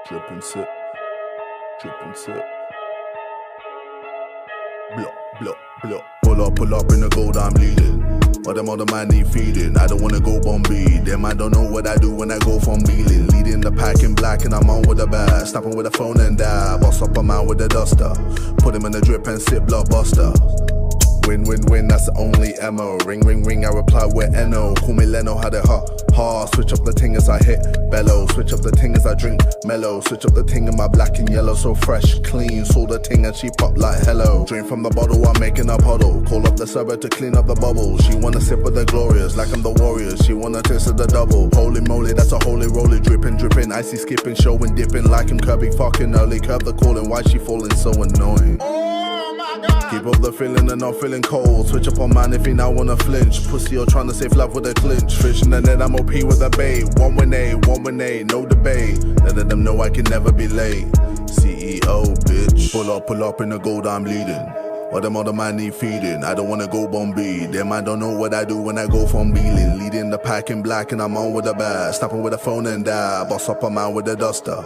Drip and sip, drip and sip. Block, block, block. Pull up in the gold, I'm leading. But them other man need feeding. I don't wanna go Bombay. Them I don't know what I do when I go from dealing. Leading the pack in black and I'm on with a bag. Snapping with a phone and die. Boss up a man with a duster. Put him in the drip and sip, blockbuster. Win, win, win, that's the only ammo. Ring, ring, ring, I reply with N-O. Call me Leno, had it hot. Switch up the ting as I hit bellow. Switch up the ting as I drink mellow. Switch up the ting in my black and yellow. So fresh, clean, saw the ting and she pop like hello. Drink from the bottle, I'm making a puddle. Call up the server to clean up the bubbles. She wanna sip of the glorious, like I'm the warriors. She wanna taste of the double. Holy moly, that's a holy roly. Dripping, dripping, icy skipping, showing, dipping. Like him Kirby fucking early. Curve the calling, why she falling so annoying? Keep up the feeling and not feeling cold. Switch up on man if he now wanna flinch. Pussy or trying to save love with a clinch. Fish in the net, I'm OP with a bait. One win A, no debate. Let them know I can never be late. CEO, bitch. Pull up in the gold, I'm leading. But them other man need feeding. I don't wanna go Bombay. Them I don't know what I do when I go from dealing. Leading the pack in black and I'm on with a bag. Snapping with a phone and die. Boss up a man with a duster.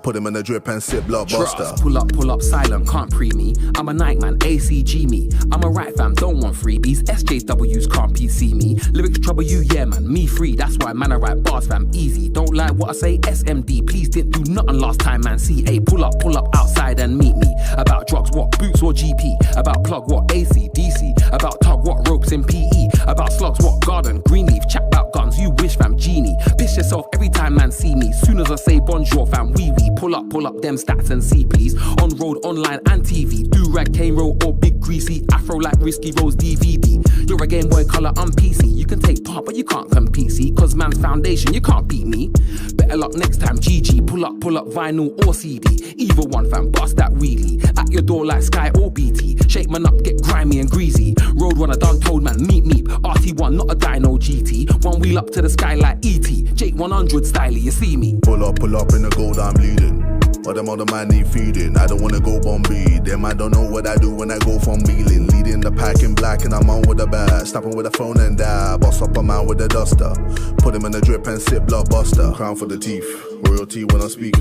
Put him in the drip and sip, blockbuster. Pull up, silent, can't pre me. I'm a night man, ACG me. I'm a right fam, don't want freebies. SJWs can't PC me. Lyrics trouble you, yeah man, me free. That's why man I write bars fam, easy. Don't like what I say, SMD. Please didn't do nothing last time man, CA. Pull up outside and meet me. About drugs, what boots or GP. About plug, what AC, DC. About tug, what ropes in PE. About slugs, what garden, green leaf. Chat about guns, you wish fam, genie. Piss yourself every time man see me. Soon as I say bonjour fam, wee. Pull up them stats and see please. On road, online and TV. Do-rag, cane roll or big greasy. Afro like Risky Rose DVD. You're a Game Boy Color, I'm PC. You can take part but you can't come PC. Cause man's foundation, you can't beat me. Better luck next time, GG. Pull up vinyl or CD. Either one fam, bust that wheelie. At your door like Sky or BT. Shake man up, get grimy and greasy. Road runner done told man, meet. RT1, not a dyno GT. One wheel up to the sky like ET. Jake 100 styly, you see me. Pull up in the gold, I'm leading. But them other man need feeding. I don't wanna go Bombay. Them I don't know what I do when I go from dealing. Leading the pack in black and I'm on with a bag. Snapping with a phone and die. Boss up a man with a duster. Put him in the drip and sip, blockbuster. Crown for the teeth. Royalty when I'm speaking.